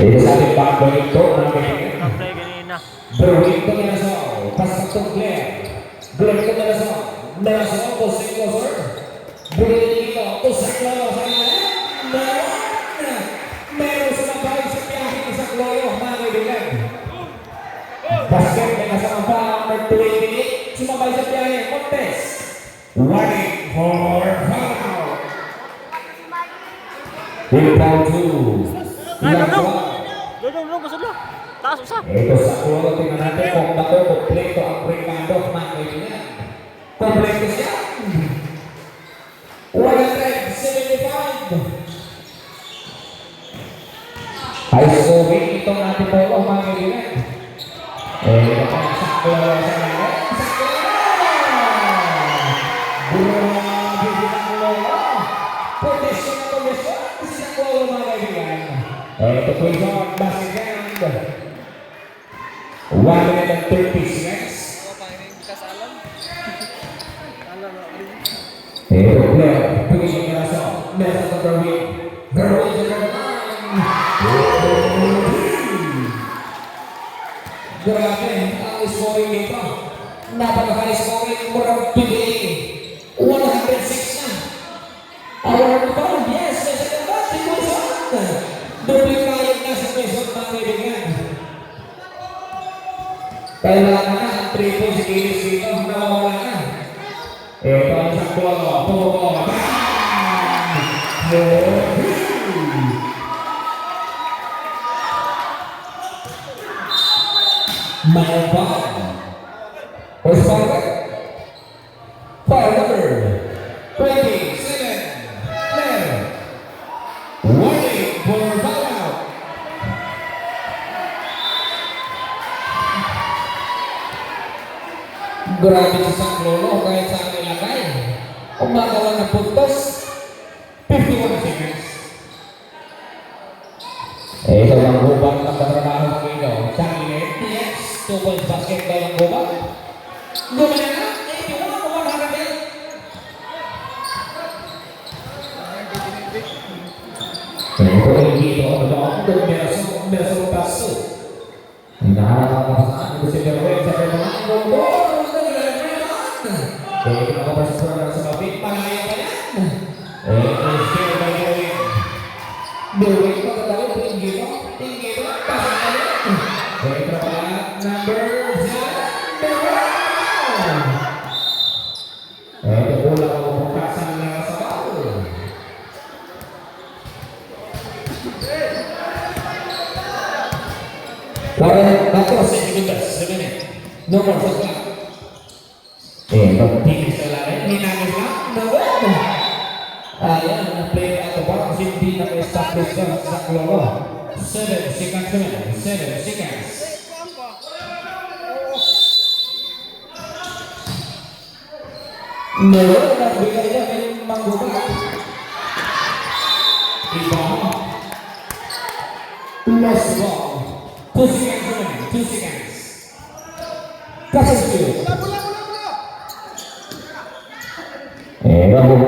Ito sa ating paborito ng kaibigan. Na-play kanina. Berwin Comilason, pasok Blair. Blair Comilason, Comilason to Singloser. Blair dito to Singloser. Meron sumabay sa piyahin sa Kloyo, mga kaibigan. Basket, may kasama pa, number 28. Sumabay sa piyahin, Montes. Warning for foul. Rebound 2. Dudong, kasudlo. Taas usap. Ito sa Kloyo, tingnan natin kung bato, kompleto ang Ricardo, mga kaibigan. Kompleto siya. 175. High scoring itong natin po ang mga kaibigan. Ito pa sa Kloyo sa mga. Sa Kloyo! Grabe sa Kloyo! Protection na protection sa Kloyo mga kaibigan. Ito po yung basket. 136. Ito Blair, pagiging Comilason. Meron sa Berwin. Berwin sa Berwin. Grabe, ang scoring dito. Napaka-high scoring, murang PBA. 106 na. Award ba? Yes, may second bat. Doble kayod na sa Quezon, mga kaibigan. Kailangan na ang 3 points si Kilis dito. Nawawala na. Ito ang sa Kloyo. Pugo. Malbon. First forward. Foul number 27. Blair. Warning for foul out. Grabe si San Lolo kahit sa nilagay. Umagawa ng puntos. 51 seconds. Ito ang hubang ng katrabaho ng Ino. Changinet. Yes. 2 points basket by ang hubang. Gumana na. 81. Ito ang dito. Comilason paso. Nakakapasaan. Ito si Berwin sa Berwin. Ito na kapasasuran sa kapit. Panaya pa yan. Ito share by Berwin. Berwin ko katalo. Tingin mo. Pasang ka yan. Ito pa number 7. Berwin. Ito bola ko pukasan na sa bawal. Bato sa segundas, 7 minutes. No more shot clock. Pagpigil sa lalim, ninagin lang, nawag. Ayan, na-play at the box, hindi na-establish sa Kloyo. 7 seconds naman, 7 seconds. Nawag, nagbigay niya kayong manggubat. Iba. Lost ball. 2 seconds naman, 2 seconds. Kasas 2. Rabu